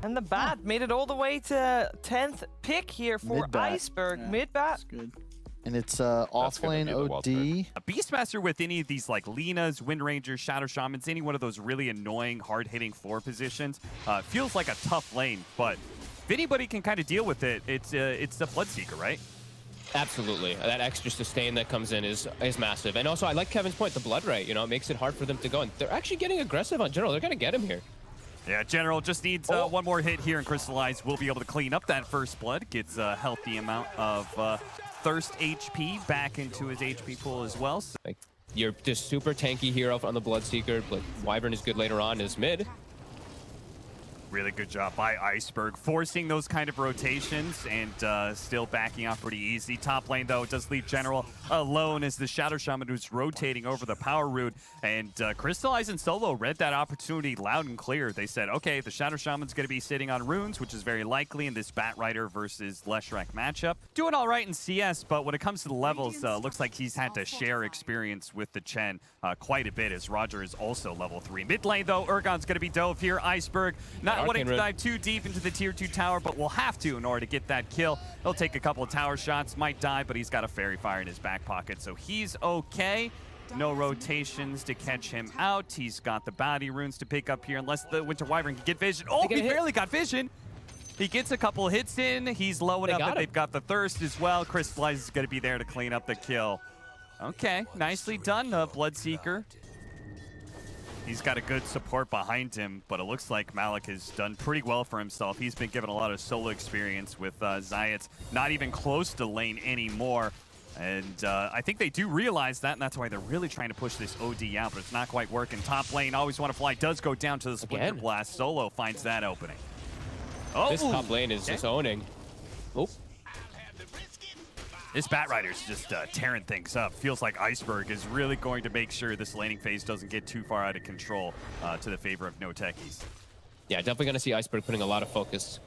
And the bat made it all the way to 10th pick here for Mid-bat. Iceberg. Yeah, Mid-bat. that's good. And it's offlane OD. A Beastmaster with any of these like Linas, Wind Rangers, Shadow Shamans, any one of those really annoying, hard-hitting 4 positions, feels like a tough lane. But if anybody can kind of deal with it, it's the Bloodseeker, right? Absolutely. That extra sustain that comes in is massive. And also, I like Kevin's point, the blood rate, you know, it makes it hard for them to go. And they're actually getting aggressive on General. They're going to get him here. Yeah, General just needs one more hit here, and Crystallize will be able to clean up that first blood. Gets a healthy amount of Thirst HP back into his HP pool as well. So Like, you're just super tanky hero on the Bloodseeker, but Wyvern is good later on as mid. really good job by Iceberg, forcing those kind of rotations and still backing off pretty easy. Top lane, though, does leave General alone as the Shadow Shaman who's rotating over the Power Root. And Crystallize and Solo read that opportunity loud and clear. They said, okay, the Shadow Shaman's going to be sitting on runes, which is very likely in this Bat Rider versus Leshrac matchup. Doing all right in CS, but when it comes to the levels, looks like he's had to share experience with the Chen quite a bit, as Roger is also level 3. Mid lane, though, Urgon's going to be dove here. Iceberg not wanting to dive too deep into the tier 2 tower, but will have to in order to get that kill. He'll take a couple of tower shots, might die, but he's got a Fairy Fire in his back pocket, so he's okay. No rotations to catch him out. He's got the bounty runes to pick up here, unless the Winter Wyvern can get vision. Oh, he barely got vision. He gets a couple hits in. He's low enough that they've got the thirst as well. Crystallize is going to be there to clean up the kill. Okay, nicely done, Bloodseeker. He's got a good support behind him, but it looks like Malik has done pretty well for himself. He's been given a lot of solo experience with Zayats, not even close to lane anymore. And I think they do realize that, and that's why they're really trying to push this OD out, but it's not quite working. Top lane, Always Want to Fly, does go down to the Splinter Blast. Solo finds that opening. Oh, this top lane is just owning. Oh. This Bat Rider's just tearing things up. Feels like Iceberg is really going to make sure this laning phase doesn't get too far out of control to the favor of NOTECHIES. Yeah, definitely going to see Iceberg putting a lot of focus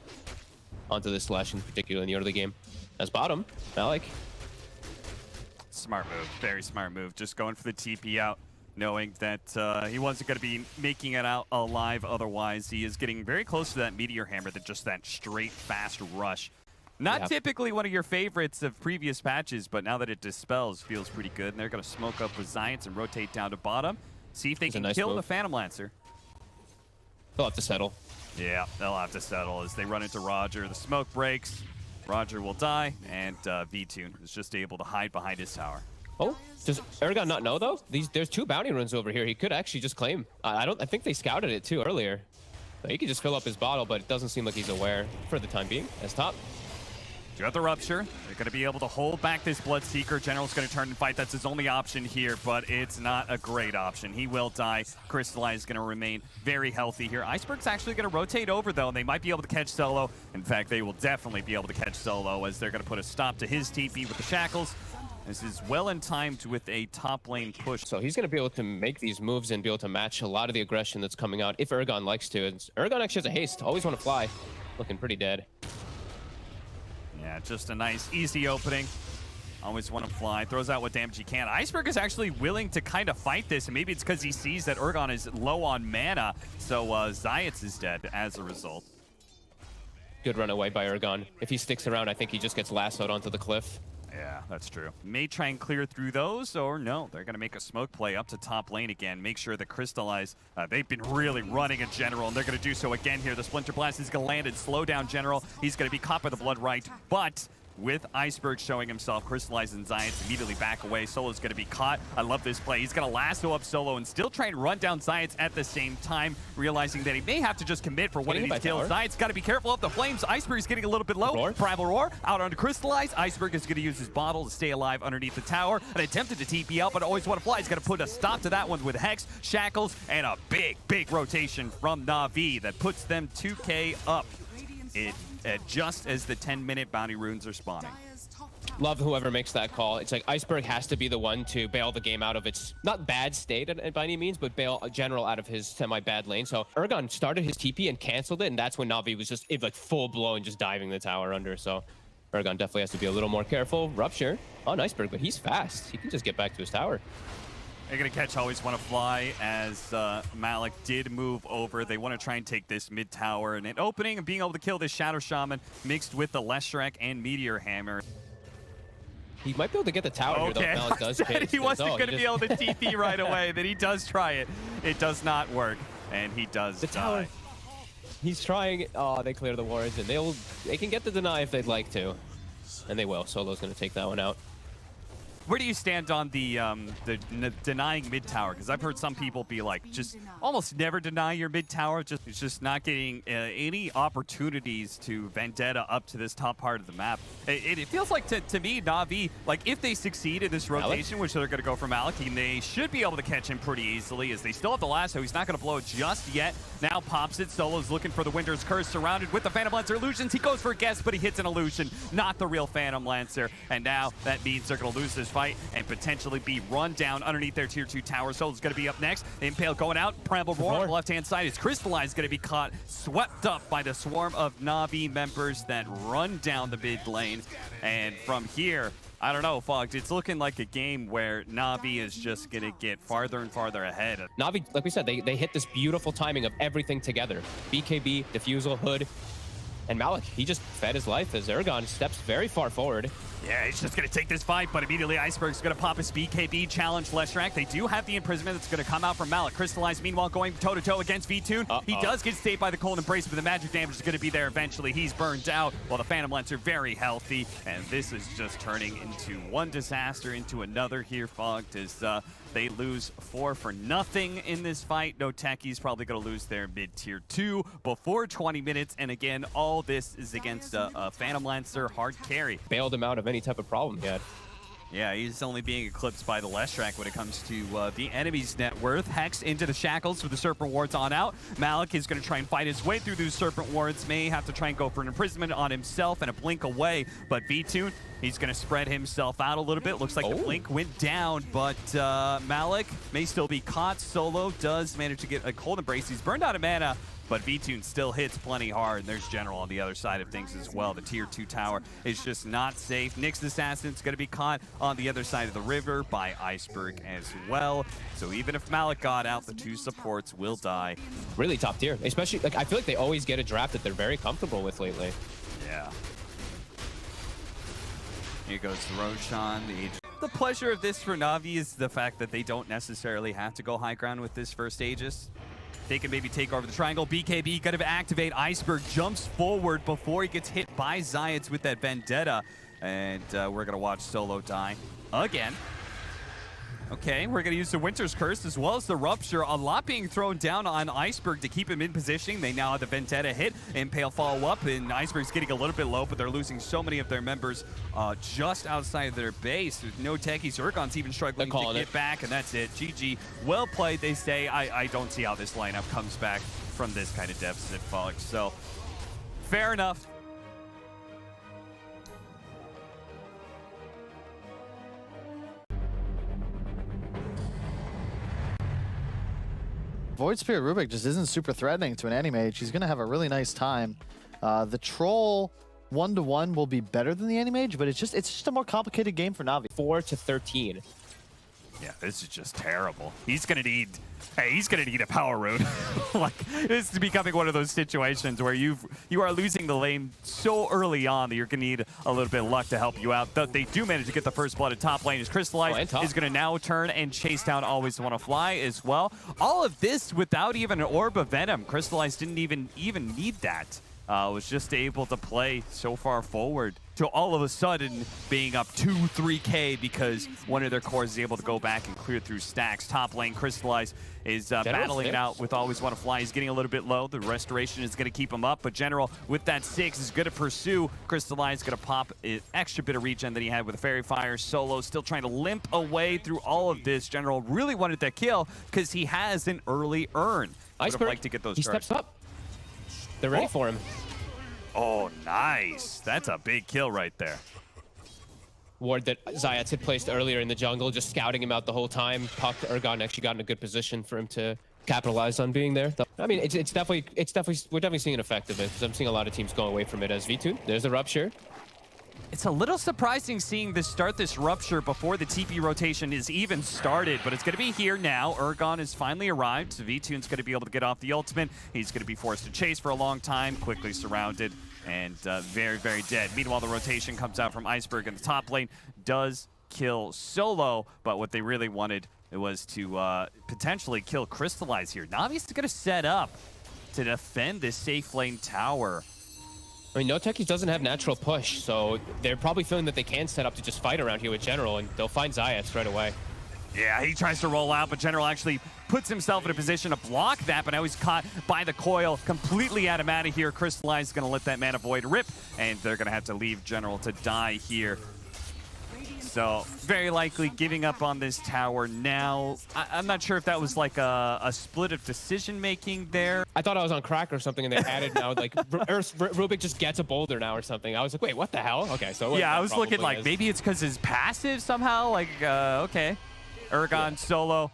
onto this Slash in particular in the early game. As bottom, Malik. Smart move, very smart move. Just going for the TP out, knowing that he wasn't going to be making it out alive otherwise. He is getting very close to that Meteor Hammer, just that straight, fast rush. Not typically one of your favorites of previous patches, but now that it dispels, feels pretty good. And they're going to smoke up with Zayats and rotate down to bottom. See if they can kill the Phantom Lancer. They'll have to settle. Yeah, they'll have to settle as they run into Roger. The smoke breaks. Roger will die, and V-Tune is just able to hide behind his tower. Oh, does Aragon not know, though? There's 2 bounty runes over here. He could actually just claim. I think they scouted it, too, earlier. So he could just fill up his bottle, but it doesn't seem like he's aware for the time being. As top. You got the Rupture. They're going to be able to hold back this Bloodseeker. General's going to turn and fight. That's his only option here, but it's not a great option. He will die. Crystallize is going to remain very healthy here. Iceberg's actually going to rotate over, though, and they might be able to catch Solo. In fact, they will definitely be able to catch Solo as they're going to put a stop to his TP with the Shackles. This is well in timed with a top lane push. So he's going to be able to make these moves and be able to match a lot of the aggression that's coming out if Aragon likes to. And Aragon actually has a haste. Always Want to Fly. Looking pretty dead. Yeah, just a nice, easy opening. Always Want to Fly. Throws out what damage he can. Iceberg is actually willing to kind of fight this, and maybe it's because he sees that Urgon is low on mana, so Zayats is dead as a result. Good run away by Urgon. If he sticks around, I think he just gets lassoed onto the cliff. Yeah, that's true. May try and clear through those, or no, they're going to make a smoke play up to top lane again. Make sure that Crystallize, they've been really running at General, and they're going to do so again here. The Splinter Blast is going to land and slow down General. He's going to be caught by the Blood Right, but with Iceberg showing himself, Crystallize and Zayats immediately back away. Solo's going to be caught. I love this play. He's going to lasso up Solo and still try and run down Zayats at the same time, realizing that he may have to just commit for one of these kills. Zayats got to be careful of the flames. Iceberg is getting a little bit low. Primal Roar out onto Crystallize. Iceberg is going to use his bottle to stay alive underneath the tower. And attempted to TP out, but Always Want to Fly. He's going to put a stop to that one with Hex, Shackles, and a big rotation from NAVI that puts them 2K up. Just as the 10-minute bounty runes are spawning. Love whoever makes that call. It's like Iceberg has to be the one to bail the game out of its not bad state by any means, but bail General out of his semi-bad lane. So Urgon started his TP and canceled it, and that's when Navi was just like full-blown just diving the tower under. So Urgon definitely has to be a little more careful. Rupture on Iceberg, but he's fast. He can just get back to his tower. They're going to catch Always Want to Fly as Malik did move over. They want to try and take this mid tower. And an opening and being able to kill this Shadow Shaman mixed with the Leshrac and Meteor Hammer. He might be able to get the tower here, though. Malik does pitch. He wasn't going to be able to TP right away. Then he does try it. It does not work. And he does die. Tower. He's trying. Oh, they clear the wards. And they can get the deny if they'd like to. And they will. Solo's going to take that one out. Where do you stand on the denying mid tower? Because I've heard some people be like, just almost never deny your mid tower. It's just not getting any opportunities to Vendetta up to this top part of the map. It feels like to me, Na'Vi, like if they succeed in this rotation, which they're going to go for Malik, and they should be able to catch him pretty easily, as they still have the lasso. He's not going to blow it just yet. Now pops it. Solo's looking for the Winter's Curse, surrounded with the Phantom Lancer illusions. He goes for a guess, but he hits an illusion, not the real Phantom Lancer. And now that means they're going to lose this fight and potentially be run down underneath their tier 2 tower. Solo's going to be up next. Impale going out. Bramble Roar on the left-hand side. Is Crystallized going to be caught, swept up by the swarm of Na'Vi members that run down the mid lane. And from here, I don't know, Fogged, it's looking like a game where Na'Vi is just going to get farther and farther ahead. Na'Vi, like we said, they hit this beautiful timing of everything together. BKB, Diffusal, Hood, and Malik, he just fed his life as Ergon steps very far forward. Yeah, he's just going to take this fight, but immediately Iceberg's going to pop his BKB challenge Leshrac. They do have the imprisonment that's going to come out from Malik. Crystallized, meanwhile, going toe-to-toe against V-Tune. He does get stayed by the Cold Embrace, but the magic damage is going to be there eventually. He's burned out, while the Phantom Lancer very healthy, and this is just turning into one disaster into another here, Fogged, as they lose 4-0 in this fight. NOTECHIES probably going to lose their mid-tier 2 before 20 minutes, and again, all this is against a Phantom Lancer hard carry. Bailed him out of any type of problem he had. Yeah, he's only being eclipsed by the Leshrac when it comes to the enemy's net worth. Hex into the shackles for the Serpent Wards on out. Malik is going to try and fight his way through those Serpent Wards. May have to try and go for an imprisonment on himself and a blink away. But V-Tune, he's going to spread himself out a little bit. Looks like the blink went down, but Malik may still be caught. Solo does manage to get a Cold Embrace. He's burned out of mana, but V-Tune still hits plenty hard, and there's General on the other side of things as well. The tier 2 tower is just not safe. Nyx's Assassin's going to be caught on the other side of the river by Iceberg as well. So even if Malik got out, the 2 supports will die. Really top tier, especially, like, I feel like they always get a draft that they're very comfortable with lately. Yeah. Here goes Roshan. The pleasure of this for Na'Vi is the fact that they don't necessarily have to go high ground with this first Aegis. They can maybe take over the triangle. BKB going to activate. Iceberg jumps forward before he gets hit by Zayats with that Vendetta. And we're going to watch Solo die again. Okay, we're going to use the Winter's Curse as well as the Rupture. A lot being thrown down on Iceberg to keep him in positioning. They now have the Vendetta hit. Impale follow up, and Iceberg's getting a little bit low, but they're losing so many of their members just outside of their base. NOTECHIES, Ergon's even struggling to get back, and that's it. GG. Well played, they say. I don't see how this lineup comes back from this kind of deficit, Fox. So, fair enough. Void Spirit Rubik just isn't super threatening to an Animage. He's going to have a really nice time. The Troll 1-to-1 will be better than the Animage, but it's just a more complicated game for Na'Vi. 4-13. Yeah, this is just terrible. He's gonna need a power rune. Like, this is becoming one of those situations where you are losing the lane so early on that you're gonna need a little bit of luck to help you out. They do manage to get the first blood at top lane. As Crystallized is gonna now turn and chase down Always Want to Fly as well. All of this without even an Orb of Venom. Crystallized didn't even need that. Was just able to play so far forward to all of a sudden being up 2-3K because one of their cores is able to go back and clear through stacks. Top lane, Crystallized is battling it out with Always Want to Fly. He's getting a little bit low. The Restoration is going to keep him up, but General with that 6 is going to pursue. Crystallized going to pop an extra bit of regen that he had with a Fairy Fire. Solo still trying to limp away through all of this. General really wanted that kill because he has an early earn. Iceberg, like to get those he steps up. They're ready for him. Oh, nice. That's a big kill right there. Ward that Zayats had placed earlier in the jungle, just scouting him out the whole time. Puck, Ergon actually got in a good position for him to capitalize on being there. I mean, we're definitely seeing an effect of it because I'm seeing a lot of teams going away from it as V-Tune. There's a Rupture. It's a little surprising seeing this rupture before the TP rotation is even started, but it's going to be here now. Ergon has finally arrived. So V-Tune's going to be able to get off the ultimate. He's going to be forced to chase for a long time, quickly surrounded, and very, very dead. Meanwhile, the rotation comes out from Iceberg in the top lane, does kill Solo, but what they really wanted was to potentially kill Crystallize here. Navi's going to set up to defend this safe lane tower. I mean, NOTECHIES doesn't have natural push, so they're probably feeling that they can set up to just fight around here with General, and they'll find CIS right away. Yeah, he tries to roll out, but General actually puts himself in a position to block that, but now he's caught by the coil, completely out of mana here. Crystallize is going to let that mana void rip, and they're going to have to leave General to die here. So, very likely giving up on this tower now. I'm not sure if that was like a split of decision-making there. I thought I was on crack or something, and they added now, like, Rubik just gets a boulder now or something. I was like, wait, what the hell? Okay, so... Yeah, I was looking like, maybe it's because his passive somehow, like, okay. Ergon Solo.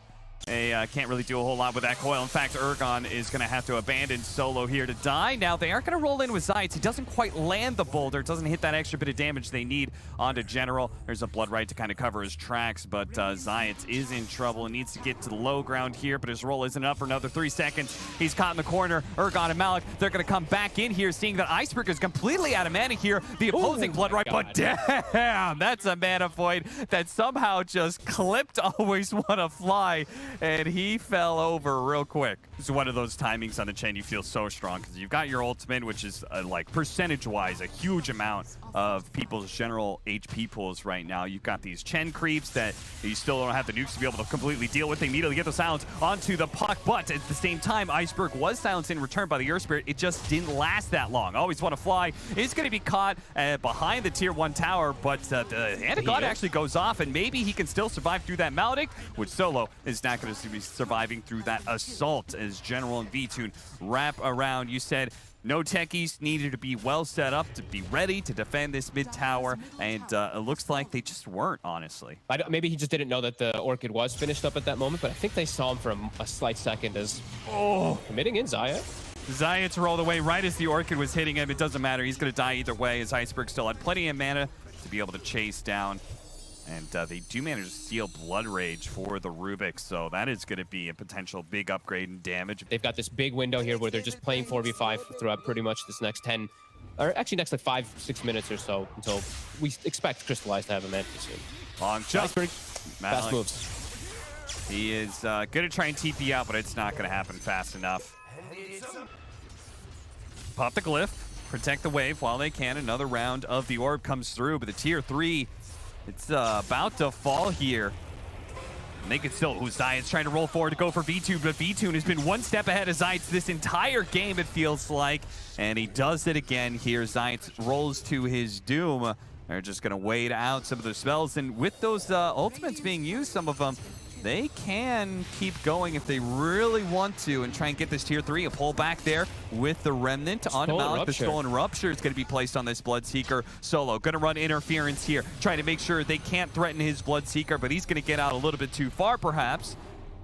They can't really do a whole lot with that coil. In fact, Ergon is going to have to abandon Solo here to die. Now, they are going to roll in with Zayt. He doesn't quite land the boulder. It doesn't hit that extra bit of damage they need onto General. There's a Blood Right to kind of cover his tracks, but Zayt is in trouble and needs to get to the low ground here, but his roll isn't up for another 3 seconds. He's caught in the corner. Ergon and Malik, they're going to come back in here, seeing that Iceberg is completely out of mana here. The opposing Blood Right, but damn, that's a mana void that somehow just clipped Always Wanna Fly, and he fell over real quick. It's one of those timings on the Chen you feel so strong because you've got your ultimate, which is like percentage-wise a huge amount of people's general HP pools right now. You've got these Chen creeps that you still don't have the nukes to be able to completely deal with. They immediately get the silence onto the puck, but at the same time, Iceberg was silenced in return by the Earth Spirit. It just didn't last that long. Always Wanna Fly is going to be caught behind the tier 1 tower, but the Hand of God actually goes off, and maybe he can still survive through that Maledict, which Solo is not going to be surviving through that assault as General and V-Tune wrap around. You said NOTECHIES needed to be well set up to be ready to defend this mid tower, and it looks like they just weren't, honestly. Maybe he just didn't know that the Orchid was finished up at that moment, but I think they saw him for a slight second as committing in Zayt. Zayt's rolled away right as the Orchid was hitting him. It doesn't matter. He's going to die either way, as Iceberg still had plenty of mana to be able to chase down. And they do manage to steal Blood Rage for the Rubik, so that is going to be a potential big upgrade in damage. They've got this big window here where they're just playing 4v5 throughout pretty much this next 10, or actually next like 5-6 minutes or so until we expect Crystallize to have a man soon. Long jump. Iceberg, fast moves. He is going to try and TP out, but it's not going to happen fast enough. Pop the glyph, protect the wave while they can. Another round of the orb comes through, but the tier 3, it's about to fall here. And they can still, Zayt's trying to roll forward to go for V-Tune, but V-Tune has been one step ahead of Zayt this entire game, it feels like. And he does it again here. Zayt rolls to his doom. They're just going to wait out some of the spells. And with those ultimates being used, some of them, they can keep going if they really want to and try and get this tier 3. A pull back there with the Remnant on Malik. The Stolen Rupture is going to be placed on this Bloodseeker. Solo going to run interference here, trying to make sure they can't threaten his Bloodseeker, but he's going to get out a little bit too far perhaps.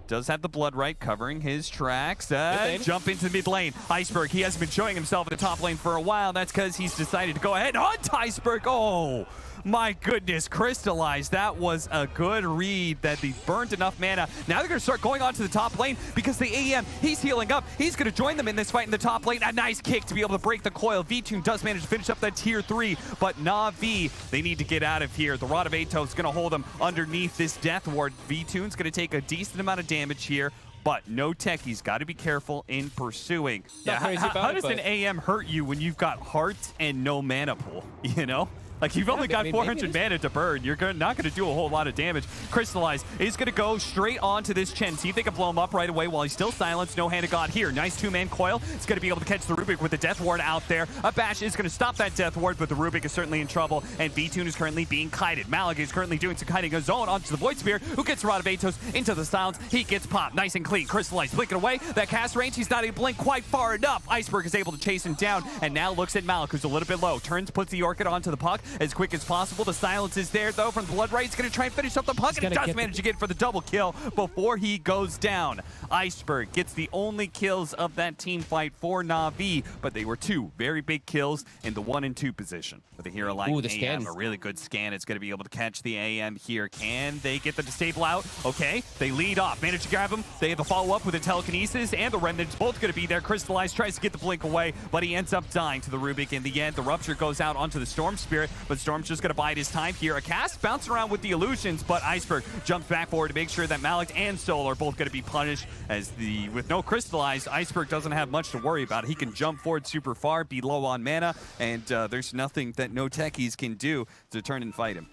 Does have the Blood Right covering his tracks. Jump into the mid lane. Iceberg, he hasn't been showing himself in the top lane for a while. That's because he's decided to go ahead and hunt Iceberg. Oh, my goodness, Crystallize. That was a good read that they burned enough mana. Now they're going to start going on to the top lane because the AEM, he's healing up. He's going to join them in this fight in the top lane. A nice kick to be able to break the coil. V-Tune does manage to finish up that tier 3, but Navi, they need to get out of here. The Rod of Atos is going to hold them underneath this Death Ward. V-Tune's going to take a decent amount of damage here, but NOTECHIES got to be careful in pursuing. Yeah, how does an AM hurt you when you've got heart and no mana pool, you know? Like, you've only got 400 mana to burn. You're not going to do a whole lot of damage. Crystallize is going to go straight onto this Chen. See if they can blow him up right away while he's still silenced. No Hand of God here. Nice two-man coil. It's going to be able to catch the Rubik with the Death Ward out there. A bash is going to stop that Death Ward, but the Rubik is certainly in trouble, and V-Tune is currently being kited. Malik is currently doing some kiting of his own onto the Void Spear, who gets Rod of Atos into the silence. He gets popped. Nice and clean. clean. Crystallize, blink it away. That cast range, he's not able to blink quite far enough. Iceberg is able to chase him down, and now looks at Malik, who's a little bit low. Turns, puts the Orchid onto the puck as quick as possible. The silence is there, though, from the Blood Ray. He's going to try and finish up the puck, and he does manage to get for the double kill before he goes down. Iceberg gets the only kills of that team fight for NAVI, but they were two very big kills in the 1 and 2 position. With a hero like AM, a really good scan, it's going to be able to catch the AM here. Can they get the disable out? Okay, they lead off, manage to grab him. They have the follow-up with the telekinesis, and the Remnant's both going to be there. Crystallize tries to get the blink away, but he ends up dying to the Rubik in the end. The Rupture goes out onto the Storm Spirit, but Storm's just going to bide his time here. A cast bouncing around with the illusions, but Iceberg jumps back forward to make sure that Malik and Soul are both going to be punished, as with no Crystallize, Iceberg doesn't have much to worry about. He can jump forward super far, be low on mana, and there's nothing that NOTECHIES can do to turn and fight him.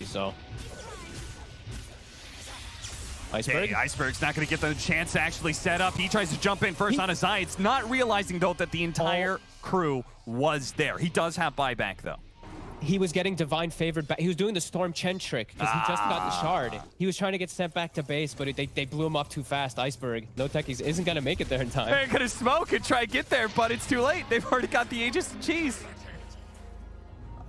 So Iceberg? Okay, Iceberg's not going to get the chance to actually set up. He tries to jump in first on his Zayac, not realizing, though, that the entire crew was there. He does have buyback, though. He was getting divine favored back. He was doing the Storm Chen trick because he just got the shard. He was trying to get sent back to base, but they blew him up too fast. Iceberg, NOTECHIES isn't going to make it there in time. They're going to smoke and try to get there, but it's too late. They've already got the Aegis and Cheese.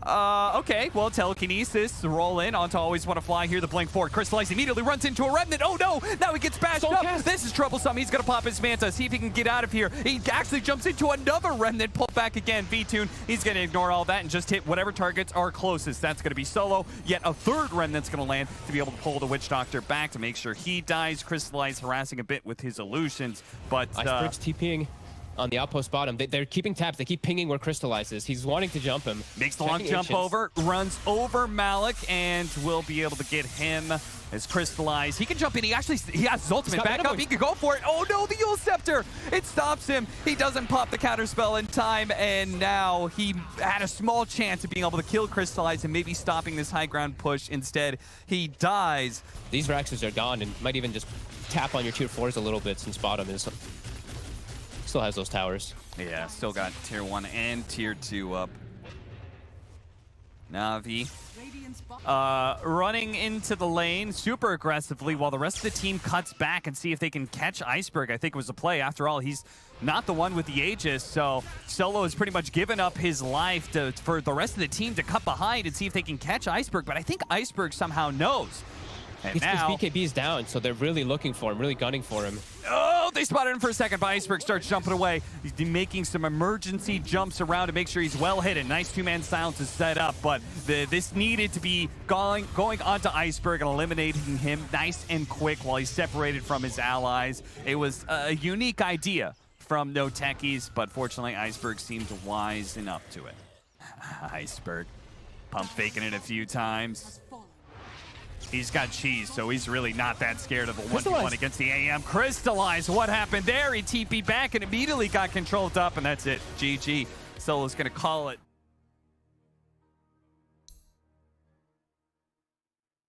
Okay, well, telekinesis, roll in onto Always Want to Fly here. The blink forward. Crystallize immediately runs into a Remnant. Oh no, now he gets bashed up. This is troublesome. He's going to pop his Manta, see if he can get out of here. He actually jumps into another Remnant, pull back again. V-Tune, he's going to ignore all that and just hit whatever targets are closest. That's going to be Solo. Yet a third Remnant's going to land to be able to pull the Witch Doctor back to make sure he dies. Crystallize harassing a bit with his illusions, but Iceberg's TPing on the outpost bottom. They're keeping tabs. They keep pinging where Crystallize is. He's wanting to jump him. Makes the long jump over, runs over Malik, and will be able to get him as Crystallize. He can jump in. He has his ultimate back up. He can go for it. Oh no, the Yule Scepter! It stops him. He doesn't pop the counter spell in time, and now he had a small chance of being able to kill Crystallize and maybe stopping this high ground push. Instead, he dies. These Raxes are gone, and might even just tap on your tier 4s a little bit since bottom is still has those towers. Yeah, still got tier 1 and tier 2 up. NAVI running into the lane super aggressively while the rest of the team cuts back and see if they can catch Iceberg. I think it was a play. After all, he's not the one with the Aegis, so Solo has pretty much given up his life for the rest of the team to cut behind and see if they can catch Iceberg, but I think Iceberg somehow knows. And now BKB's down, so they're really looking for him, really gunning for him. Oh, they spotted him for a second, but Iceberg starts jumping away. He's making some emergency jumps around to make sure he's well hidden. Nice two-man silence is set up, but this needed to be going onto Iceberg and eliminating him nice and quick while he's separated from his allies. It was a unique idea from NOTECHIES, but fortunately Iceberg seemed wise enough to it. Iceberg pump faking it a few times. He's got cheese, so he's really not that scared of a 1v1 against the AM. Crystallize, what happened there? He TP'd back and immediately got controlled up, and that's it. GG. Solo's gonna call it.